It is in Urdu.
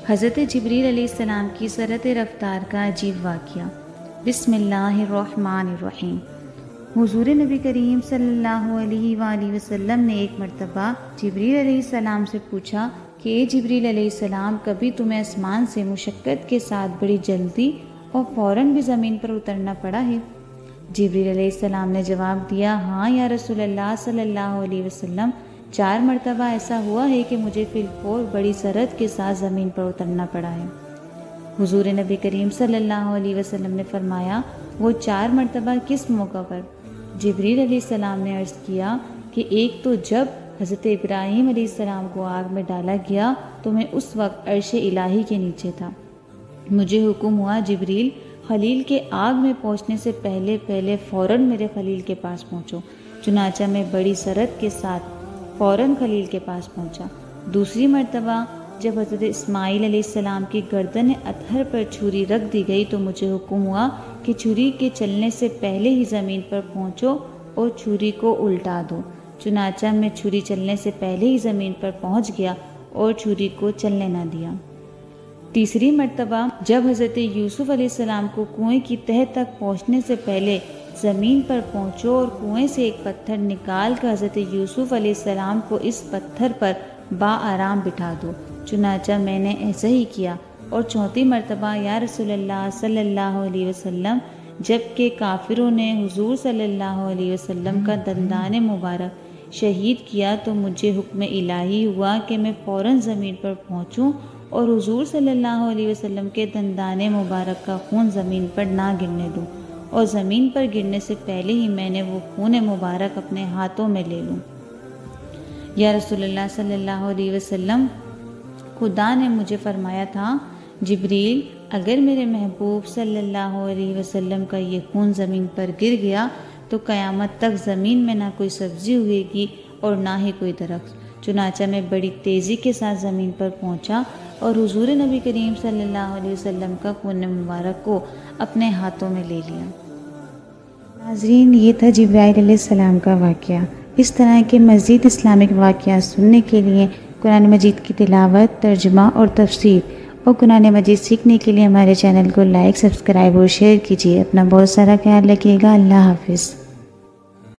حضرت جبریل علیہ السلام کی سرعت رفتار کا عجیب واقعہ۔ بسم اللہ الرحمن الرحیم۔ حضور نبی کریم صلی اللہ علیہ وآلہ وسلم نے ایک مرتبہ جبریل علیہ السلام سے پوچھا کہ اے جبریل علیہ السلام، کبھی تمہیں آسمان سے مشقت کے ساتھ بڑی جلدی اور فوراً بھی زمین پر اترنا پڑا ہے؟ جبریل علیہ السلام نے جواب دیا، ہاں یا رسول اللہ صلی اللہ علیہ وسلم، 4 مرتبہ ایسا ہوا ہے کہ مجھے فی الفور بڑی سرعت کے ساتھ زمین پر اترنا پڑا ہے۔ حضور نبی کریم صلی اللہ علیہ وسلم نے فرمایا، وہ 4 مرتبہ کس موقع پر؟ جبریل علیہ السلام نے عرض کیا کہ ایک تو جب حضرت ابراہیم علیہ السلام کو آگ میں ڈالا گیا تو میں اس وقت عرش الہی کے نیچے تھا۔ مجھے حکم ہوا، جبریل، خلیل کے آگ میں پہنچنے سے پہلے فوراً میرے خلیل کے پاس پہنچو۔ چنانچہ میں بڑی سرعت کے ساتھ فوراً خلیل کے پاس پہنچا۔ دوسری مرتبہ جب حضرت اسماعیل علیہ السلام کی گردن اطہر پر چھری رکھ دی گئی تو مجھے حکم ہوا کہ چھری کے چلنے سے پہلے ہی زمین پر پہنچو اور چھری کو الٹا دو۔ چنانچہ میں چھری چلنے سے پہلے ہی زمین پر پہنچ گیا اور چھری کو چلنے نہ دیا۔ تیسری مرتبہ جب حضرت یوسف علیہ السلام کو کنویں کی تہہ تک پہنچنے سے پہلے زمین پر پہنچو اور کنویں سے ایک پتھر نکال کر حضرت یوسف علیہ السلام کو اس پتھر پر آرام بٹھا دو۔ چنانچہ میں نے ایسا ہی کیا۔ اور چوتھی مرتبہ یا رسول اللہ صلی اللہ علیہ وسلم، جب کہ کافروں نے حضور صلی اللہ علیہ وسلم کا دندان مبارک شہید کیا تو مجھے حکم الہی ہوا کہ میں فوراً زمین پر پہنچوں اور حضور صلی اللہ علیہ وسلم کے دندان مبارک کا خون زمین پر نہ گرنے دوں، اور زمین پر گرنے سے پہلے ہی میں نے وہ خون مبارک اپنے ہاتھوں میں لے لوں۔ یا رسول اللہ صلی اللہ علیہ وسلم، خدا نے مجھے فرمایا تھا، جبریل، اگر میرے محبوب صلی اللہ علیہ وسلم کا یہ خون زمین پر گر گیا تو قیامت تک زمین میں نہ کوئی سبزی ہوئے گی اور نہ ہی کوئی درخت۔ چنانچہ میں بڑی تیزی کے ساتھ زمین پر پہنچا اور حضور نبی کریم صلی اللہ علیہ وسلم کا خون مبارک کو اپنے ہاتھوں میں لے لیا۔ ناظرین، یہ تھا جبرائیل علیہ السلام کا واقعہ۔ اس طرح کے مزید اسلامک واقعات سننے کے لیے قرآن مجید کی تلاوت، ترجمہ اور تفسیر اور قرآن مجید سیکھنے کے لیے ہمارے چینل کو لائک، سبسکرائب اور شیئر کیجیے۔ اپنا بہت سارا خیال رکھیے گا۔ اللہ حافظ۔